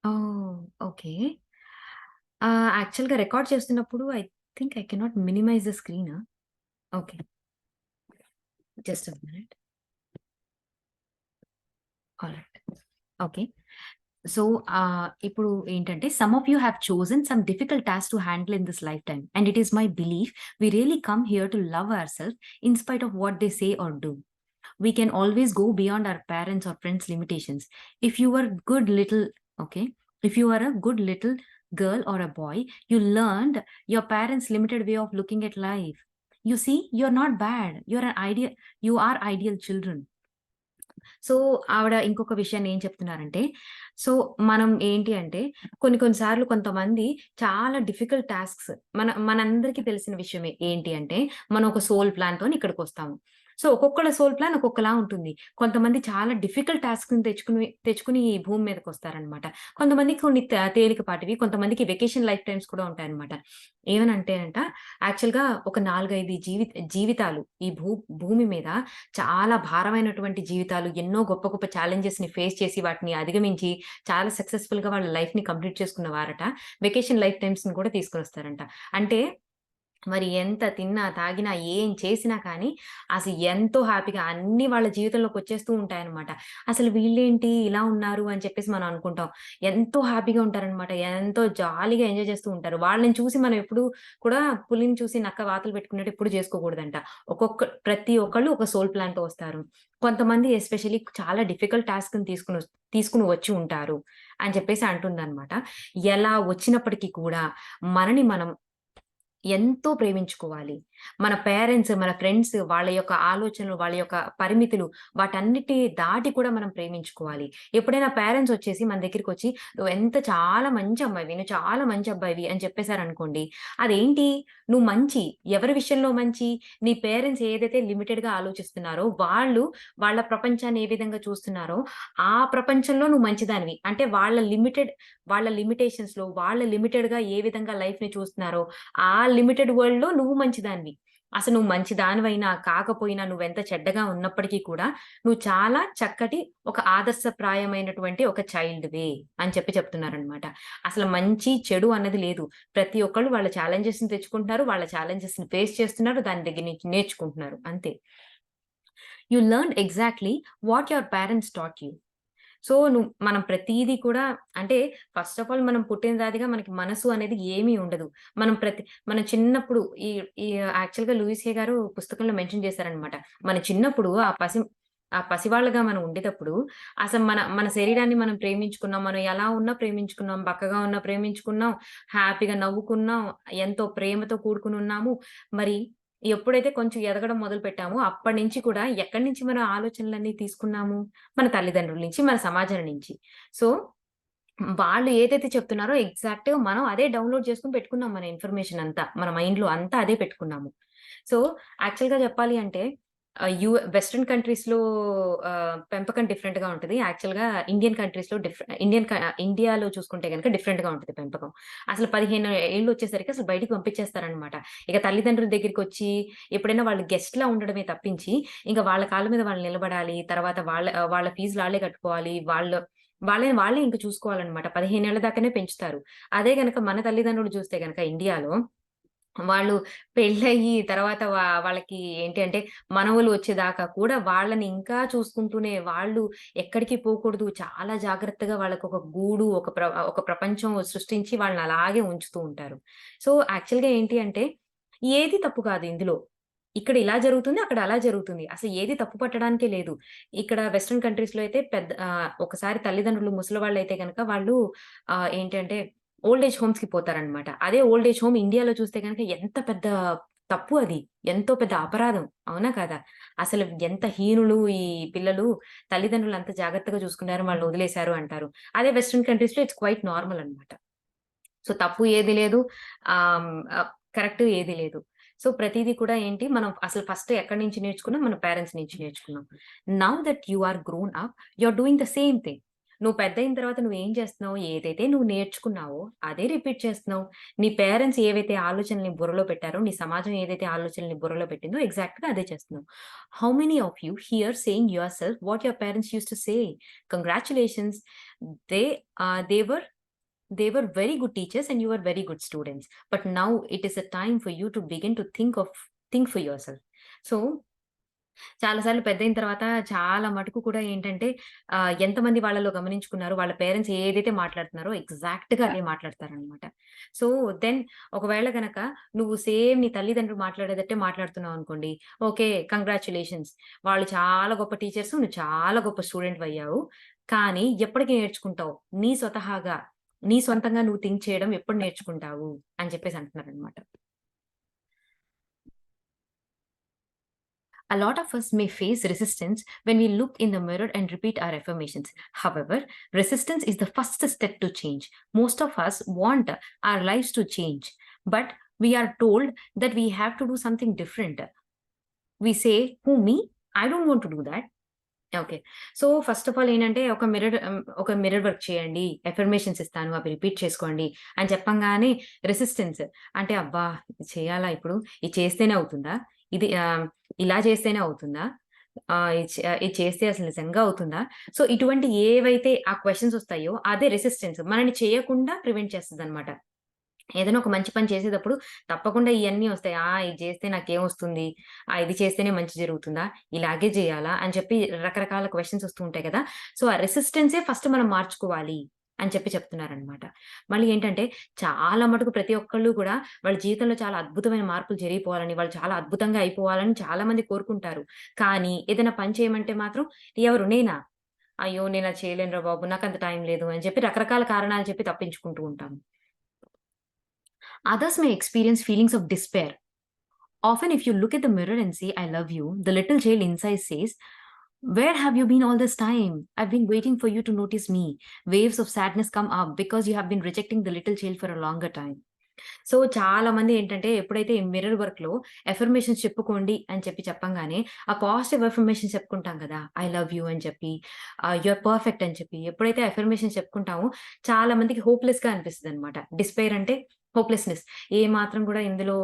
ఓహ్! Okay. యాక్చువల్‌గా record చేస్తున్నప్పుడు I think I cannot minimize the స్క్రీనా? Okay. Just a minute. Alright. Okay. So, ఇప్పుడు ఏంటంటే some of you have chosen some difficult task to handle in this life time. And it is my belief we really come here to love our in spite of what they say or do. We can always go beyond our parents or friends' limitations. If you were good little, okay, if you are a good little girl or a boy, you learned your parents' limited way of looking at life. You see, you're not bad. You are ideal children. So, ఆవిడ ఇంకొక విషయాన్ని ఏం చెప్తున్నారంటే, so, మనం ఏంటి అంటే కొన్ని కొన్ని సార్లు కొంతమంది చాలా డిఫికల్ట్ టాస్క్స్ మనందరికీ తెలిసిన విషయమే. ఏంటి అంటే, మనం ఒక సోల్ ప్లాన్‌తోని ఇక్కడికొస్తాము. సో, ఒక్కొక్కళ్ళ సోల్ ప్లాన్ ఒక్కొక్కలా ఉంటుంది. కొంతమంది చాలా డిఫికల్ట్ టాస్క్‌ని తెచ్చుకొని ఈ భూమి మీదకొస్తారనమాట. కొంతమందికి కొన్ని తేలికపాటివి, కొంతమందికి వెకేషన్ లైఫ్ టైమ్స్ కూడా ఉంటాయన్నమాట. ఏమనంటే యాక్చువల్‌గా ఒక 4, 5 జీవితాలు ఈ భూమి మీద చాలా భారమైనటువంటి జీవితాలు, ఎన్నో గొప్ప గొప్ప ఛాలెంజెస్‌ని ఫేస్ చేసి, వాటిని అధిగమించి, చాలా సక్సెస్‌ఫుల్‌గా వాళ్ళ లైఫ్‌ని కంప్లీట్ చేసుకున్న వారట, వెకేషన్ లైఫ్ టైమ్స్‌ని కూడా తీసుకొనొస్తారంట. అంటే మరి ఎంత తిన్నా, తాగినా, ఏం చేసినా కానీ, ఎంతో హ్యాపీగా అన్నీ వాళ్ళ జీవితంలోకొచ్చేస్తూ ఉంటాయన్నమాట. అసలు వీళ్ళేంటి ఇలా ఉన్నారు అని చెప్పేసి మనం అనుకుంటాం. ఎంతో హ్యాపీగా ఉంటారనమాట. ఎంతో జాలీగా ఎంజాయ్ చేస్తూ ఉంటారు. వాళ్ళని చూసి మనం ఎప్పుడు కూడా పులిని చూసి నక్క వాతలు పెట్టుకున్నట్టు ఎప్పుడు చేసుకోకూడదంట. ప్రతి ఒక్కళ్ళు ఒక సోల్ ప్లాన్‌తో వస్తారు. కొంతమంది ఎస్పెషల్లీ చాలా డిఫికల్ట్ టాస్క్‌ని తీసుకొని వచ్చి ఉంటారు అని చెప్పేసి అంటుందనమాట. ఎలా వచ్చినప్పటికి కూడా మనని మనం ఎంతో ప్రేమించుకోవాలి. మన పేరెంట్స్, మన ఫ్రెండ్స్ వాళ్ళ యొక్క ఆలోచనలు, వాళ్ళ యొక్క పరిమితులు వాటన్నిటిని దాటి కూడా మనం ప్రేమించుకోవాలి. ఎప్పుడైనా పేరెంట్స్ వచ్చేసి మన దగ్గరికొచ్చి "నువ్వెంత చాలా మంచి అమ్మాయివి. నువ్వు చాలా మంచి అబ్బాయివి" అని చెప్పేసారనుకోండి. అదేంటి? నువ్వు మంచి. ఎవరి విషయంలో మంచి? నీ పేరెంట్స్ ఏదైతే లిమిటెడ్‌గా ఆలోచిస్తున్నారో వాళ్ళ ప్రపంచాన్ని ఏ విధంగా చూస్తున్నారో ఆ ప్రపంచంలో నువ్వు మంచిదానివి. అంటే వాళ్ళ లిమిటేషన్స్‌లో వాళ్ళు లిమిటెడ్‌గా ఏ విధంగా లైఫ్‌ని చూస్తున్నారో ఆ లిమిటెడ్ వరల్డ్‌లో నువ్వు మంచిదానివి. అసలు నువ్వు మంచిదానివైనా, కాకపోయినా, నువ్వెంత చెడ్డగా ఉన్నప్పటికీ కూడా, నువ్వు చాలా చక్కటి ఒక ఆదర్శప్రాయమైనటువంటి ఒక చైల్డ్‌వే అని చెప్తున్నారనమాట. అసలు మంచి, చెడు అన్నది లేదు. ప్రతి ఒక్కళ్ళు వాళ్ళ ఛాలెంజెస్‌ని తెచ్చుకుంటున్నారు. వాళ్ళ ఛాలెంజెస్‌ని ఫేస్ చేస్తున్నారు. దాని దగ్గర నుంచి నేర్చుకుంటున్నారు అంతే. You learned exactly what your parents taught you. So, మనం ప్రతీది కూడా అంటే ఫస్ట్ ఆఫ్ ఆల్ మనం పుట్టిన దాదిగా మనకి మనసు అనేది ఏమీ ఉండదు. మనం చిన్నప్పుడు ఈ ఈ యాక్చువల్‌గా లూయిస్ హే గారు పుస్తకంలో మెన్షన్ చేశారనమాట. మన చిన్నప్పుడు ఆ పసివాళ్ళగా మనం ఉండేటప్పుడు అసలు మన మన శరీరాన్ని మనం ప్రేమించుకున్నాం. మనం ఎలా ఉన్నా ప్రేమించుకున్నాం. బక్కగా ఉన్నా ప్రేమించుకున్నాం. హ్యాపీగా నవ్వుకున్నాం. ఎంతో ప్రేమతో కూడుకొని ఉన్నాము. మరి ఎప్పుడైతే కొంచెం ఎదగడం మొదలుపెట్టామో అప్పటినుంచి కూడా ఎక్కడి నుంచి మనం ఆలోచనలన్నీ తీసుకున్నాము? మన తల్లిదండ్రుల నుంచి, మన సమాజం నుంచి. సో, వాళ్ళు ఏదైతే చెప్తున్నారో ఎగ్జాక్ట్‌గా మనం అదే డౌన్‌లోడ్ చేసుకొని పెట్టుకున్నాం మన ఇన్ఫర్మేషన్ అంతా. మన మైండ్‌లో అంతా అదే పెట్టుకున్నాము. సో, యాక్చువల్‌గా చెప్పాలి అంటే వెస్టర్న్ కంట్రీస్‌లో పెంపకం డిఫరెంట్‌గా ఉంటది. యాక్చువల్‌గా ఇండియన్ కంట్రీస్‌లో ఇండియాలో చూసుకుంటే గనుక డిఫరెంట్‌గా ఉంటది పెంపకం. అసలు 15 ఏళ్లొచ్చేసరికి అసలు బయటికి పంపించేస్తారనమాట. ఇక తల్లిదండ్రుల దగ్గరికొచ్చి ఎప్పుడైనా వాళ్ళు గెస్ట్‌లా ఉండడమే తప్పించి, ఇంక వాళ్ళ కాళ్ళ మీద వాళ్ళు నిలబడాలి. తర్వాత వాళ్ళ ఫీజులు ఆళ్ళే కట్టుకోవాలి. వాళ్ళే ఇంక చూసుకోవాలనమాట. 15 ఏళ్ల దాకానే పెంచుతారు. అదే గనక మన తల్లిదండ్రులు చూస్తే గనక ఇండియాలో వాళ్ళు పెళ్ళయ్యి తర్వాత వాళ్ళకి ఏంటి అంటే, మనవలు వచ్చేదాకా కూడా వాళ్ళని ఇంకా చూసుకుంటూనే, వాళ్ళు ఎక్కడికి పోకూడదు. చాలా జాగ్రత్తగా వాళ్ళకొక గూడు, ఒక ప్రపంచం సృష్టించి వాళ్ళని అలాగే ఉంచుతూ ఉంటారు. సో, యాక్చువల్‌గా ఏంటి అంటే, ఏది తప్పు కాదు ఇందులో. ఇక్కడ ఇలా జరుగుతుంది, అక్కడ అలా జరుగుతుంది. అసలు ఏది తప్పు పట్టడానికే లేదు. ఇక్కడ వెస్టర్న్ కంట్రీస్‌లో అయితే ఒకసారి తల్లిదండ్రులు ముసలివాళ్ళైతే గనక వాళ్ళు ఏంటంటే ఓల్డ్ ఏజ్ హోమ్స్‌కి పోతారనమాట. అదే ఓల్డ్ ఏజ్ హోమ్ ఇండియాలో చూస్తే గనక ఎంత పెద్ద తప్పు అది. ఎంతో పెద్ద అపరాధం. అవునా కాదా? అసలు ఎంత హీనులు ఈ పిల్లలు తల్లిదండ్రులు అంత జాగ్రత్తగా చూసుకున్నారు, వాళ్ళని వదిలేశారు అంటారు. అదే వెస్టర్న్ కంట్రీస్‌లో ఇట్స్ క్వైట్ నార్మల్ అనమాట. సో, తప్పు ఏది లేదు. ఆహ్, ఆహ్, కరెక్ట్ ఏది లేదు. సో, ప్రతీది కూడా ఏంటి మనం అసలు ఫస్ట్ ఎక్కడి నుంచి నేర్చుకున్నాం? మన పేరెంట్స్ నుంచి నేర్చుకున్నాం. Now that you are grown up, you are doing the same thing. నువ్వు పెద్దయిన తర్వాత నువ్వేం చేస్తున్నావు? ఏదైతే నువ్వు నేర్చుకున్నావో అదే రిపీట్ చేస్తున్నావు. నీ పేరెంట్స్ ఏవైతే ఆలోచనలు నీ బుర్రలో పెట్టారో, నీ సమాజం ఏదైతే ఆలోచనలు నీ బుర్రలో పెట్టిందో ఎగ్జాక్ట్‌గా అదే చేస్తున్నావు. How many of you here saying yourself what your parents used to say? Congratulations. They they were they were very good teachers and you were very good students. But now it is a time for you to begin to think for yourself. So చాలా సార్లు పెద్దయిన తర్వాత చాలా మటుకు కూడా ఏంటంటే ఎంతమంది వాళ్ళలో గమనించుకున్నారు, వాళ్ళ పేరెంట్స్ ఏదైతే మాట్లాడుతున్నారో ఎగ్జాక్ట్‌గా అదే మాట్లాడతారనమాట. సో, దెన్ ఒకవేళ గనక నువ్వు సేమ్ నీ తల్లిదండ్రులు మాట్లాడేదట్టే మాట్లాడుతున్నావనుకోండి, ఓకే. కంగ్రాచ్యులేషన్స్. వాళ్ళు చాలా గొప్ప టీచర్సు, నువ్వు చాలా గొప్ప స్టూడెంట్‌వయ్యావు. కానీ ఎప్పటికి నేర్చుకుంటావు? నీ సొంతంగా నువ్వు థింక్ చేయడం ఎప్పుడు నేర్చుకుంటావు? అని చెప్పేసి అంటున్నారనమాట. A lot of us may face resistance when we look in the mirror and repeat our affirmations. However, resistance is the first step to change. Most of us want our lives to change, but we are told that we have to do something different. We say, "Who me? I don't want to do that." Okay. So, first of all ఏంటంటే ఒక mirror work చేయండి. Affirmations ఇస్తాను. అవి repeat చేసుకోండి అని చెప్పంగానే resistance అంటే అబ్బా! ఇది చేయాలా ఇప్పుడు? ఇది చేస్తేనే అవుతుందా? ఇది ఇలా చేస్తేనే అవుతుందా? ఇది చేస్తే అసలు నిజంగా అవుతుందా? సో, ఇటువంటి ఏవైతే ఆ క్వెషన్స్ వస్తాయో అదే రెసిస్టెన్స్. మనల్ని చేయకుండా ప్రివెంట్ చేస్తదనమాట. ఏదైనా ఒక మంచి పని చేసేటప్పుడు తప్పకుండా ఇయన్నీ ఒస్తాయి. ఇది చేస్తే నాకేమొస్తుంది? ఇది చేస్తేనే మంచి జరుగుతుందా? ఇలాగే జేయాలా? అని చెప్పి రకరకాల క్వెషన్స్ ఒస్తూ ఉంటాయి కదా! సో, ఆ రెసిస్టెన్సే ఫస్ట్ మనం మార్చుకోవాలి అని చెప్పి చెప్తున్నారనమాట. మళ్ళీ ఏంటంటే చాలా మటుకు ప్రతి ఒక్కళ్ళు కూడా వాళ్ళ జీవితంలో చాలా అద్భుతమైన మార్పులు జరిగిపోవాలని, వాళ్ళు చాలా అద్భుతంగా అయిపోవాలని చాలా మంది కోరుకుంటారు. కానీ ఏదైనా పని చేయమంటే మాత్రం ఎవరు నేనా? అయ్యో! నేనది చేయలేనురా బాబు! నాకంత టైం లేదు అని చెప్పి రకరకాల కారణాలు చెప్పి తప్పించుకుంటూ ఉంటాం. Others may experience feelings of despair. Often, if you look at the mirror and say, I love you, the little child inside says, where have you been all this time? I've been waiting for you to notice me. Waves of sadness come up because you have been rejecting the little child for a longer time. So, చాలా మంది ఏంటంటే ఎప్పుడైతే ఈ mirror వర్క్‌లో affirmations చెప్పుకోండి అని చెప్పి చెప్పంగానే, ఆ పాజిటివ్ అఫర్మేషన్స్ చెప్పుకుంటాం కదా! ఐ లవ్ యూ అని చెప్పి, యూ ఆర్ పర్ఫెక్ట్ అని చెప్పి, ఎప్పుడైతే అఫర్మేషన్స్ చెప్పుకుంటామో చాలా మందికి హోప్‌లెస్‌గా అనిపిస్తదనమాట. డిస్పైర్ అంటే హోప్‌లెస్‌నెస్. ఏ మాత్రం కూడా ఇందులో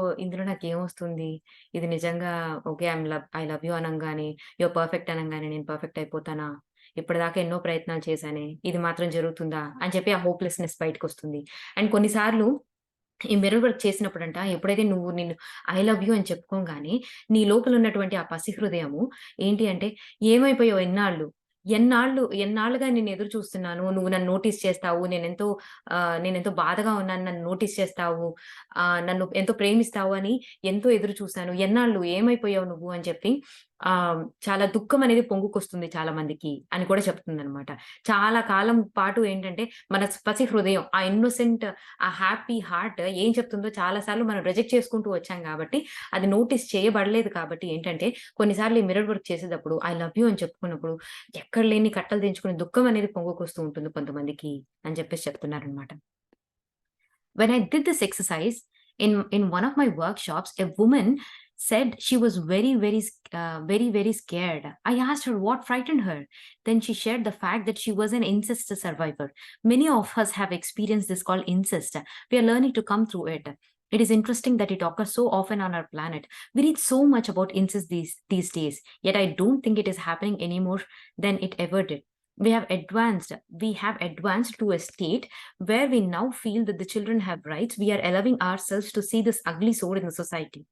నాకేమొస్తుంది? ఇది నిజంగా ఓకే. ఐ లవ్ యూ అనంగానే, యూ ఆర్ పర్ఫెక్ట్ అనంగానే నేను పర్ఫెక్ట్ అయిపోతానా? ఇప్పటిదాకా ఎన్నో ప్రయత్నాలు చేశానే. ఇది మాత్రం జరుగుతుందా? అని చెప్పి ఆ హోప్‌లెస్‌నెస్ బయటకొస్తుంది. అండ్ కొన్ని సార్లు ఈ మిర్రర్ వర్క్ చేసినప్పుడంట ఎప్పుడైతే నువ్వు నిన్ను ఐ లవ్ యూ అని చెప్పుకోంగానే, నీ లోపల ఉన్నటువంటి ఆ పసి హృదయము ఏంటి అంటే, ఏమైపోయావు ఎన్నాళ్ళు? ఎన్నాళ్ళుగా నిన్ను ఎదురు చూస్తున్నాను. నువ్వు నన్ను నోటీస్ చేస్తావు. నేనెంతో బాధగా ఉన్నాను. నన్ను నోటీస్ చేస్తావు. నన్ను ఎంతో ప్రేమిస్తావు అని ఎంతో ఎదురు చూసాను. ఎన్నాళ్ళు ఏమైపోయావు నువ్వు అని చెప్పి చాలా దుఃఖం అనేది పొంగుకొస్తుంది చాలా మందికి అని కూడా చెప్తుందనమాట. చాలా కాలం పాటు ఏంటంటే, మన పసి హృదయం, ఆ ఇన్నోసెంట్, ఆ హ్యాపీ హార్ట్ ఏం చెప్తుందో చాలా సార్లు మనం రిజెక్ట్ చేసుకుంటూ వచ్చాం గాబట్టి, అది నోటీస్ చేయబడలేదు కాబట్టి ఏంటంటే, కొన్నిసార్లు ఈ మిర్రర్ వర్క్ చేసేటప్పుడు ఐ లవ్ యూ అని చెప్పుకున్నప్పుడు, ఎక్కడ లేని కట్టలు తెంచుకునే దుఃఖం అనేది పొంగుకొస్తూ ఉంటుంది కొంతమందికి అని చెప్పేసి చెప్తున్నారనమాట. When I did this exercise in one of my workshops, a woman said she was very scared. I asked her what frightened her. Then she shared the fact that she was an incest survivor. Many of us have experienced this called incest. We are learning to come through it. It is interesting that it occurs so often on our planet. We read so much about incest these days, yet I don't think it is happening any more than it ever did. We have advanced to a state where we now feel that the children have rights. We are allowing ourselves to see this ugly sword in the society.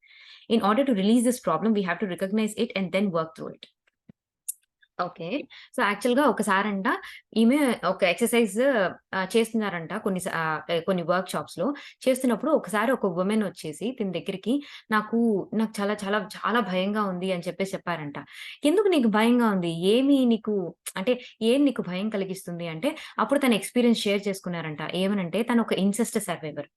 In order to release this problem, we have to recognize it and then work through it. Okay. So, యాక్చువల్‌గా ఒకసారంట ఈమె ఒక exercise చేస్తున్నారంట కొన్ని వర్క్‌షాప్స్‌లో. చేస్తున్నప్పుడు ఒకసారి ఒక women వచ్చేసి తిన దగ్గరికి నాకు చాలా చాలా చాలా భయంగా ఉంది అని చెప్పేసి చెప్పారంట. ఎందుకు నీకు భయంగా ఉంది? అంటే ఏం నీకు భయం కలిగిస్తుంది అంటే, అప్పుడు తన ఎక్స్‌పీరియన్స్ షేర్ చేసుకున్నారంట. ఏమనంటే తను ఒక ఇన్సెస్ట్ సర్వైవర్.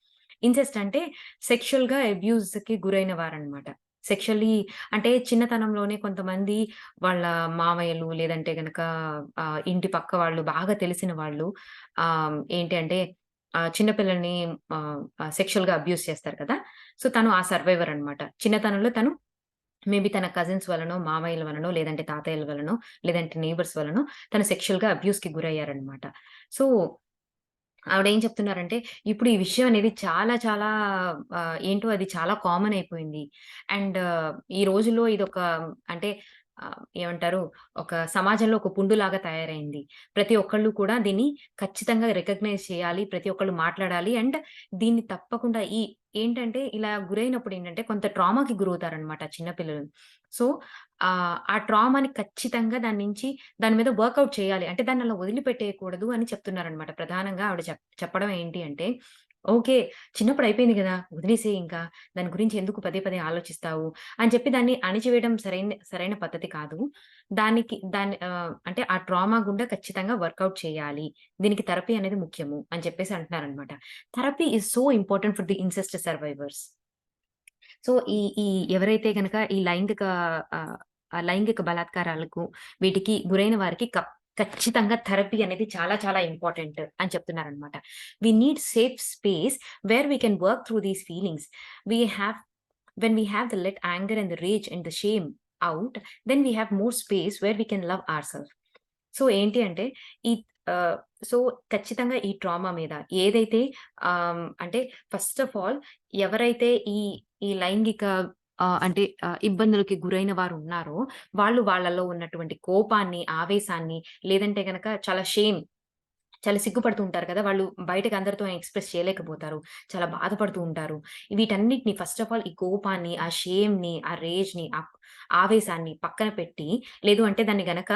ఇన్సెస్ట్ అంటే సెక్షువల్‌గా అబ్యూజ్‌కి గురైన వారనమాట. సెక్షువల్లీ అంటే చిన్నతనంలోనే కొంతమంది వాళ్ళ మామయ్యలు లేదంటే గనక ఇంటి పక్క వాళ్ళు బాగా తెలిసిన వాళ్ళు ఏంటి అంటే చిన్న పిల్లల్ని సెక్షువల్‌గా అబ్యూజ్ చేస్తారు కదా! సో, తను ఆ సర్వైవర్ అన్నమాట. చిన్నతనంలో తను మేబీ తన కజిన్స్ వలనో, మామయ్యల వలనో, లేదంటే తాతయ్యల వలనో, లేదంటే నెయిబర్స్ వలనో తను సెక్షువల్‌గా అబ్యూస్‌కి గురయ్యారనమాట. సో, ఆవిడేం చెప్తున్నారంటే, ఇప్పుడు ఈ విషయం అనేది చాలా చాలా ఏంటో అది చాలా కామన్ అయిపోయింది. అండ్ ఈ రోజుల్లో ఇదొక అంటే ఏమంటారు? ఒక సమాజంలో ఒక పుండులాగా తయారైంది. ప్రతి ఒక్కళ్ళు కూడా దీన్ని ఖచ్చితంగా రికగ్నైజ్ చేయాలి. ప్రతి ఒక్కళ్ళు మాట్లాడాలి. అండ్ దీన్ని తప్పకుండా ఏంటంటే ఇలా గురైనప్పుడు ఏంటంటే కొంత ట్రామాకి గురవుతారనమాట చిన్న పిల్లలు. సో, ఆ ట్రామాని ఖచ్చితంగా దాని మీద వర్కౌట్ చేయాలి. అంటే దాన్నలా వదిలిపెట్టేయకూడదు అని చెప్తున్నారనమాట. ప్రధానంగా ఆవిడ చెప్పడం ఏంటి అంటే, "ఓకే. చిన్నప్పుడు అయిపోయింది గదా! వదిలేసేయి ఇంకా. దాని గురించి ఎందుకు పదే పదే ఆలోచిస్తావు?" అని చెప్పి దాన్ని అణిచివేయడం సరైన పద్ధతి కాదు. అంటే ఆ ట్రామా గుండా ఖచ్చితంగా వర్కౌట్ చేయాలి. దీనికి థెరపీ అనేది ముఖ్యము అని చెప్పేసి అంటున్నారనమాట. Therapy is so important for the incest survivors. So, ఈ ఈ ఎవరైతే గనక ఈ ఆహ్, లైంగిక బలాత్కారాలకు వీటికి గురైన వారికి ఖచ్చితంగా థెరపీ అనేది చాలా చాలా ఇంపార్టెంట్ అని చెప్తున్నారనమాట. We need safe space where we can work through these feelings. We have when we have the let anger and the rage and the shame out, then we have more space where we can love ourself. So, ఏంటి అంటే ఈ ఆహ్, so, ఖచ్చితంగా ఈ trauma మీద ఏదైతే అంటే first of all ఎవరైతే ఈ లైంగిక ఇబ్బందులకి గురైన వారున్నారో, వాళ్ళు వాళ్ళలో ఉన్నటువంటి కోపాన్ని, ఆవేశాన్ని లేదంటే గనక చాలా సిగ్గుపడుతూ ఉంటారు కదా! వాళ్ళు బయటకి అందరితో ఎక్స్‌ప్రెస్ చేయలేకపోతారు. చాలా బాధపడుతూ ఉంటారు. వీటన్నిటిని ఫస్ట్ ఆఫ్ ఆల్ ఈ కోపాన్ని, ఆ షేమ్‌ని, ఆ రేజ్‌ని, ఆవేశాన్ని పక్కన పెట్టి, లేదు అంటే దాన్ని గనక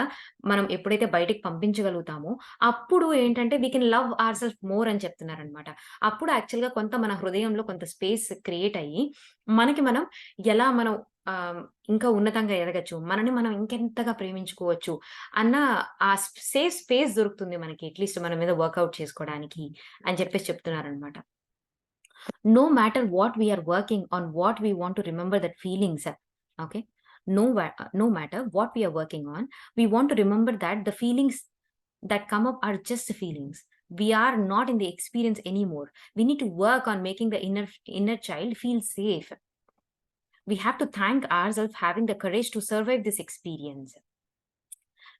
మనం ఎప్పుడైతే బయటికి పంపించగలుగుతామో, అప్పుడు ఏంటంటే we can love our more అని చెప్తున్నారనమాట. అప్పుడు యాక్చువల్‌గా కొంత మన హృదయంలో కొంత స్పేస్ క్రియేట్ అయ్యి, మనకి మనం ఎలా మనం ఆహ్, ఇంకా ఉన్నతంగా ఎదగొచ్చు. మనని మనం ఇంకెంతగా ప్రేమించుకోవచ్చు అన్న ఆ సేఫ్ స్పేస్ దొరుకుతుంది మనకి. అట్‌లీస్ట్ మన మీద వర్కౌట్ చేసుకోవడానికి అని చెప్పేసి చెప్తున్నారనమాట. No matter what we are working on, what we want to remember that feelings. Okay. No matter what we are working on, we want to remember that the feelings that come up are just feelings. We are not in the experience anymore. We need to work on making the inner child feel safe. We have to thank ourselves having the courage to survive this experience.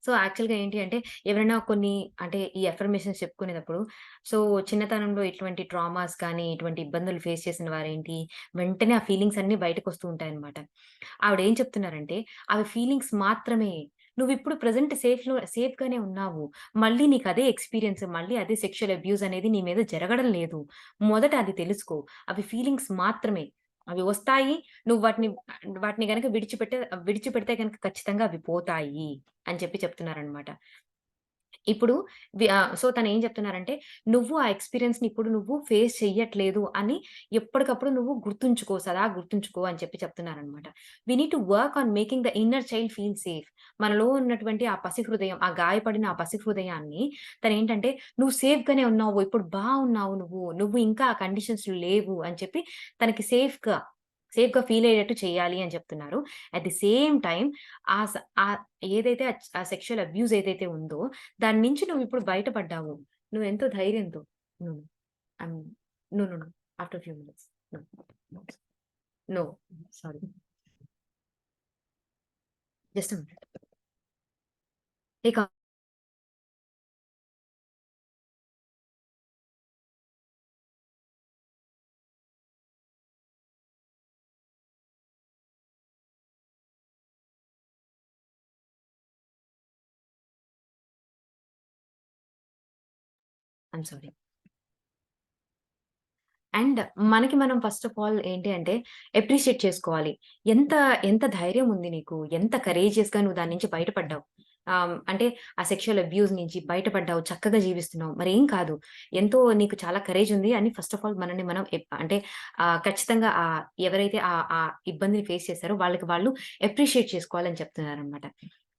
So, యాక్చువల్‌గా ఏంటి అంటే, ఎవరైనా కొన్ని అంటే, ఈ affirmations చెప్పుకునేటప్పుడు, so, చిన్నతనంలో ఇటువంటి traumas కానీ, ఇటువంటి ఇబ్బందులు ఫేస్ చేసిన వారేంటి, వెంటనే ఆ ఫీలింగ్స్ అన్నీ బయటకొస్తూ ఉంటాయన్నమాట. ఆవిడేం చెప్తున్నారంటే, అవి ఫీలింగ్స్ మాత్రమే. నువ్విప్పుడు ప్రెజెంట్ సేఫ్‌గానే ఉన్నావు. మళ్ళీ నీకదే ఎక్స్‌పీరియన్స్, మళ్ళీ అదే సెక్షువల్ అబ్యూజ్ అనేది నీ మీద జరగడం లేదు. మొదట అది తెలుసుకో. అవి ఫీలింగ్స్ మాత్రమే. అవి వస్తాయి. నువ్వు వాటిని గనక విడిచిపెడితే గనక ఖచ్చితంగా అవి పోతాయి అని చెప్తున్నారనమాట. ఇప్పుడు సో, తనేం చెప్తున్నారంటే, నువ్వు ఆ ఎక్స్‌పీరియన్స్‌ని ఇప్పుడు నువ్వు ఫేస్ చెయ్యట్లేదు అని ఎప్పటికప్పుడు నువ్వు సదా గుర్తుంచుకో అని చెప్తున్నారనమాట. We need to work on making the inner child feel safe. మనలో ఉన్నటువంటి ఆ పసి హృదయం, ఆ గాయపడిన ఆ పసి హృదయాన్ని తనేంటంటే, "నువ్వు సేఫ్‌గానే ఉన్నావు. ఇప్పుడు బావున్నావు నువ్వు. నువ్వు ఇంకా ఆ కండిషన్స్‌లో లేవు" అని తనకి సేఫ్‌గా ఫీల్ అయ్యేటట్టు చేయాలి అని చెప్తున్నారు. అట్ ది సేమ్ టైమ్ ఆ స ఆహ్, ఏదైతే ఆ సెక్షువల్ అబ్యూజ్ ఏదైతే ఉందో దాని నుంచి నువ్విప్పుడు బయటపడ్డావు. నువ్వెంతో ధైర్యంతో no. I'm no. No. No. After few minutes. No. No. No. Sorry. Just a minute. Take I'm sorry. And మనకి మనం ఫస్ట్ ఆఫ్ ఆల్ ఏంటి అంటే అప్రిషియేట్ చేసుకోవాలి. ఎంత ఎంత ధైర్యం ఉంది నీకు? ఎంత కరేజియస్‌గా నువ్వు దాని నుంచి బయటపడ్డావు. అంటే ఆ సెక్షువల్ అబ్యూజ్ నుంచి బయటపడ్డావు. చక్కగా జీవిస్తున్నావు. మరేం కాదు. ఎంతో నీకు చాలా కరేజ్ ఉంది అని ఫస్ట్ ఆఫ్ ఆల్ మనల్ని మనం అంటే ఖచ్చితంగా ఎవరైతే ఆ ఇబ్బందిని ఫేస్ చేసారో వాళ్ళకి వాళ్ళు అప్రిషియేట్ చేసుకోవాలని చెప్తున్నారనమాట.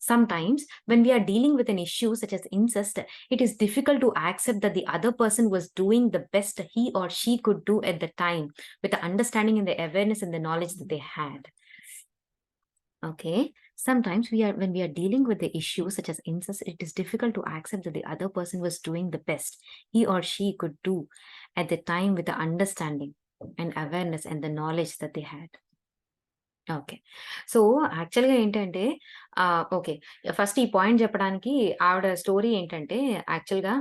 Sometimes, when we are dealing with an issue such as incest, it is difficult to accept that the other person was doing the best he or she could do at the time with the understanding and the awareness and the knowledge that they had. Okay. Sometimes when we are dealing with the issue such as incest, it is difficult to accept that the other person was doing the best he or she could do at the time with the understanding and awareness and the knowledge that they had. Okay. So, యాక్చువల్‌గా ఏంటంటే okay. First ఈ point చెప్పడానికి ఆవిడ story ఏంటంటే యాక్చువల్‌గా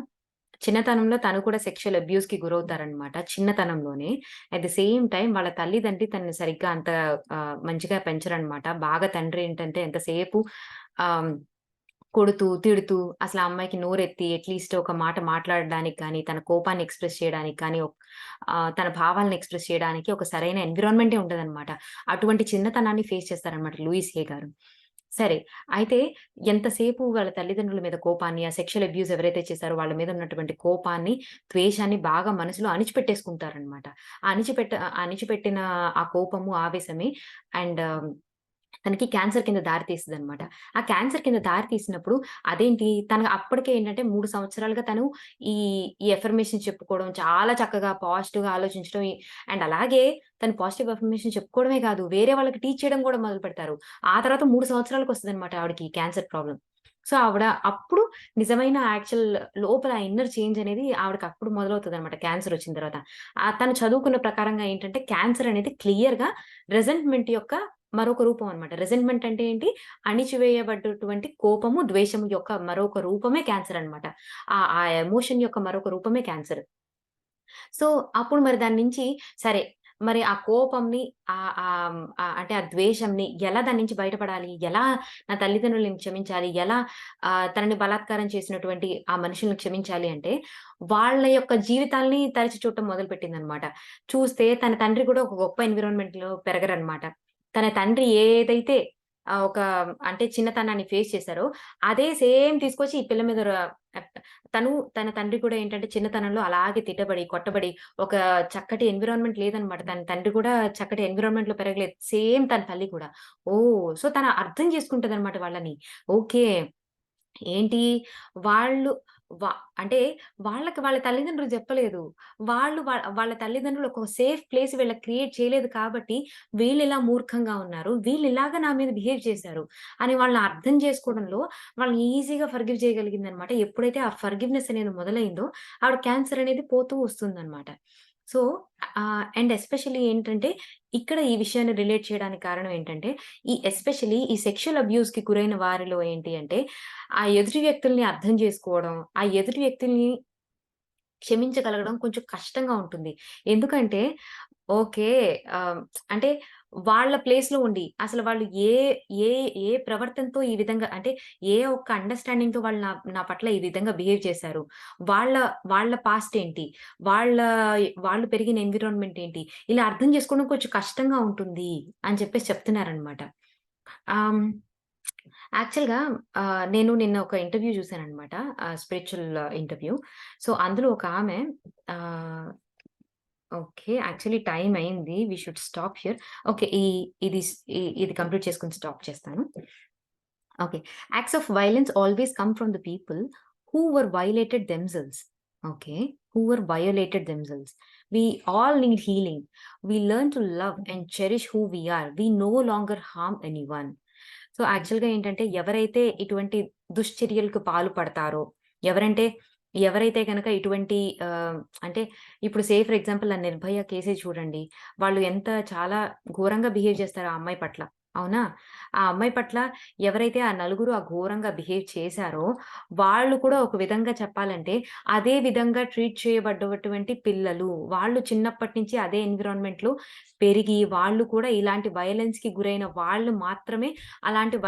చిన్నతనంలో తను కూడా సెక్షువల్ అబ్యూస్‌కి గురవుతారనమాట. చిన్నతనంలోనే. అట్ ది సేమ్ టైమ్ వాళ్ళ తల్లిదండ్రి తనని సరిగ్గా అంత మంచిగా పెంచరనమాట. బాగా తండ్రి ఏంటంటే ఎంతసేపు ఆహ్, కొడుతూ, తిడుతూ అసలు ఆ అమ్మాయికి నోరెత్తి అట్‌లీస్ట్ ఒక మాట మాట్లాడడానికి గాని, తన కోపాన్ని ఎక్స్‌ప్రెస్ చేయడానికి కానీ, తన భావాలను ఎక్స్‌ప్రెస్ చేయడానికి ఒక సరైన ఎన్విరాన్మెంటే ఉండదనమాట. అటువంటి చిన్నతనాన్ని ఫేస్ చేస్తారనమాట లూయిస్ హే గారు. సరే. అయితే ఎంతసేపు వాళ్ళ తల్లిదండ్రుల మీద కోపాన్ని, ఆ సెక్షువల్ అబ్యూస్ ఎవరైతే చేశారో వాళ్ళ మీద ఉన్నటువంటి కోపాన్ని, ద్వేషాన్ని బాగా మనసులో అణిచిపెట్టేసుకుంటారనమాట. అణిచిపెట్టిన ఆ కోపము, ఆవేశమే అండ్ తనకి క్యాన్సర్ కింద దారి తీస్తదనమాట. ఆ క్యాన్సర్ కింద దారి తీసినప్పుడు అదేంటి తను అప్పటికే ఏంటంటే 3 సంవత్సరాలుగా తను ఈ, ఈ అఫర్మేషన్స్ చెప్పుకోవడం, చాలా చక్కగా పాజిటివ్‌గా ఆలోచించడం అండ్ అలాగే తను పాజిటివ్ అఫర్మేషన్ చెప్పుకోవడమే కాదు, వేరే వాళ్ళకి టీచ్ చేయడం కూడా మొదలుపెడతారు. ఆ తర్వాత 3 సంవత్సరాలకొస్తదనమాట ఆవిడకి క్యాన్సర్ ప్రాబ్లమ్. సో, ఆవిడ అప్పుడు నిజమైన యాక్చువల్ లోపల ఆ ఇన్నర్ చేంజ్ అనేది ఆవిడకప్పుడు మొదలవుతదనమాట క్యాన్సరొచ్చిన తర్వాత. తను చదువుకున్న ప్రకారంగా ఏంటంటే క్యాన్సర్ అనేది క్లియర్‌గా రెజెంట్‌మెంట్ యొక్క మరొక రూపం అన్నమాట. రెజెంట్‌మెంట్ అంటే ఏంటి? అణిచివేయబడ్డటువంటి కోపము, ద్వేషం యొక్క మరొక రూపమే క్యాన్సర్ అన్నమాట. ఆ ఎమోషన్ యొక్క మరొక రూపమే క్యాన్సర్. సో, అప్పుడు మరి దాని నుంచి సరే, మరి ఆ కోపంని అంటే ఆ ద్వేషంని ఎలా దాని నుంచి బయటపడాలి? ఎలా నా తల్లిదండ్రులని క్షమించాలి? ఎలా తనని బలాత్కారం చేసినటువంటి ఆ మనుషుల్ని క్షమించాలి అంటే, వాళ్ళ యొక్క జీవితాల్ని తరచి చూడటం మొదలుపెట్టిందనమాట. చూస్తే తన తండ్రి కూడా ఒక గొప్ప ఎన్విరాన్మెంట్‌లో పెరగరనమాట. తన తండ్రి ఏదైతే ఒక అంటే చిన్నతనాన్ని ఫేస్ చేసారో, అదే సేమ్ తీసుకొచ్చి ఈ పిల్ల మీద తన తండ్రి కూడా ఏంటంటే చిన్నతనంలో అలాగే తిట్టబడి, కొట్టబడి ఒక చక్కటి ఎన్విరాన్మెంట్ లేదనమాట. తన తండ్రి కూడా చక్కటి ఎన్విరాన్మెంట్‌లో పెరగలేదు. సేమ్ తన తల్లి కూడా. ఓహ్! సో, తను అర్థం చేసుకుంటదనమాట వాళ్ళని. ఓకే. ఏంటి వాళ్ళు వ అంటే వాళ్ళకి వాళ్ళ తల్లిదండ్రులు చెప్పలేదు. వాళ్ళ తల్లిదండ్రులు ఒక సేఫ్ ప్లేస్ వీళ్ళకి క్రియేట్ చేయలేదు కాబట్టి, వీళ్ళిలా మూర్ఖంగా ఉన్నారు. వీళ్ళిలాగా నా మీద బిహేవ్ చేశారు. అని వాళ్ళని అర్థం చేసుకోవడంలో వాళ్ళని ఈజీగా ఫర్‌గివ్ చేయగలిగిందనమాట. ఎప్పుడైతే ఆ ఫర్‌గివ్‌నెస్ అనేది మొదలైందో, ఆవిడ క్యాన్సర్ అనేది పోతూ వస్తుందనమాట. సో, అండ్ ఎస్పెషల్లీ ఏంటంటే, ఇక్కడ ఈ విషయాన్ని రిలేట్ చేయడానికి కారణం ఏంటంటే, ఎస్పెషల్లీ ఈ సెక్షువల్ అబ్యూస్‌కి గురైన వారిలో ఏంటి అంటే, ఆ ఎదుటి వ్యక్తుల్ని అర్థం చేసుకోవడం, ఆ ఎదుటి వ్యక్తుల్ని క్షమించగలగడం కొంచెం కష్టంగా ఉంటుంది. ఎందుకంటే ఓకే. ఆహ్, అంటే వాళ్ళ ప్లేస్‌లో ఉండి అసలు వాళ్ళు ఏ ఏ ప్రవర్తనతో ఈ విధంగా అంటే ఏ ఒక్క అండర్‌స్టాండింగ్‌తో వాళ్ళు నా పట్ల ఈ విధంగా బిహేవ్ చేశారు. వాళ్ళ వాళ్ళ పాస్ట్ ఏంటి? వాళ్ళ వాళ్ళు పెరిగిన ఎన్విరాన్మెంట్ ఏంటి? ఇలా అర్థం చేసుకోవడం కొంచెం కష్టంగా ఉంటుంది అని చెప్పేసి చెప్తున్నారనమాట. ఆహ్, యాక్చువల్‌గా నేను నిన్న ఒక ఇంటర్వ్యూ చూసాననమాట. Spiritual interview. సో, అందులో ఒక ఆమె ఆహ్, ఓకే. యాక్చువల్లీ టైమ్ అయింది. We should stop here. Okay. ఇది కంప్లీట్ చేసుకొని స్టాప్ చేస్తాను. Okay. Acts of violence always come from the people who were violated themselves. Okay. Who were violated themselves. We all need healing. We learn to love and cherish who we are. We no longer harm anyone. So, యాక్చువల్‌గా ఏంటంటే ఎవరైతే ఇటువంటి దుశ్చర్యలకు పాల్పడతారో, ఎవరంటే ఎవరైతే గనక ఇటువంటి అంటే ఇప్పుడు ఫర్ ఎగ్జాంపుల్ ఆ 'నిర్భయ' కేసే చూడండి. వాళ్ళు ఎంత చాలా ఘోరంగా బిహేవ్ చేస్తారు ఆ అమ్మాయి పట్ల. అవునా? ఆ అమ్మాయి పట్ల ఎవరైతే ఆ నలుగురు ఘోరంగా బిహేవ్ చేశారో, వాళ్ళు కూడా ఒక విధంగా చెప్పాలంటే అదే విధంగా ట్రీట్ చేయబడ్డటువంటి పిల్లలు. వాళ్ళు చిన్నప్పటి నుంచి అదే ఎన్విరాన్మెంట్‌లో పెరిగి, వాళ్ళు కూడా ఇలాంటి వయలెన్స్‌కి గురైన వాళ్ళు మాత్రమే అలాంటి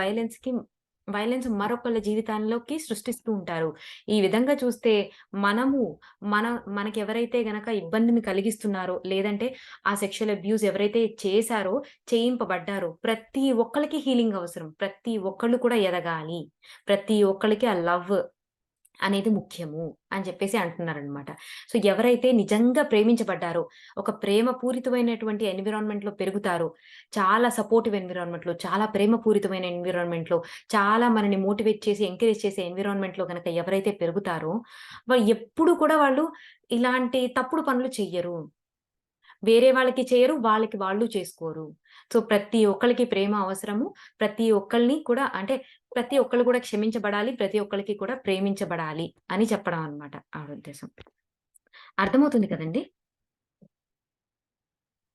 వయలెన్స్ మరొకళ్ళ జీవితాల్లోకి సృష్టిస్తూ ఉంటారు. ఈ విధంగా చూస్తే మనము మన మనకెవరైతే గనక ఇబ్బందిని కలిగిస్తున్నారో, లేదంటే ఆ సెక్షువల్ అబ్యూస్ ఎవరైతే చేశారో, చేయింపబడ్డారో, ప్రతి ఒక్కళ్ళకి హీలింగ్ అవసరం. ప్రతి ఒక్కళ్ళు కూడా ఎదగాలి. ప్రతి ఒక్కళ్ళకి ఆ లవ్ అనేది ముఖ్యము అని చెప్పేసి అంటున్నారనమాట. సో, ఎవరైతే నిజంగా ప్రేమించబడ్డారో, ఒక ప్రేమ పూరితమైనటువంటి ఎన్విరాన్మెంట్‌లో పెరుగుతారో, చాలా సపోర్టివ్ ఎన్విరాన్మెంట్‌లో, చాలా ప్రేమపూరితమైన ఎన్విరాన్మెంట్‌లో, చాలా మనని మోటివేట్ చేసి, ఎంకరేజ్ చేసే ఎన్విరాన్మెంట్‌లో గనక ఎవరైతే పెరుగుతారో, ఎప్పుడు కూడా వాళ్ళు ఇలాంటి తప్పుడు పనులు చెయ్యరు. వేరే వాళ్ళకి చేయరు. వాళ్ళకి వాళ్ళు చేసుకోరు. సో, ప్రతి ఒక్కళ్ళకి ప్రేమ అవసరము. ప్రతి ఒక్కళ్ళని కూడా అంటే ప్రతి ఒక్కళ్ళు కూడా క్షమించబడాలి. ప్రతి ఒక్కళ్ళకి కూడా ప్రేమించబడాలి అని చెప్పడం అన్నమాట ఆవిడ ఉద్దేశం. అర్థమవుతుంది కదండీ!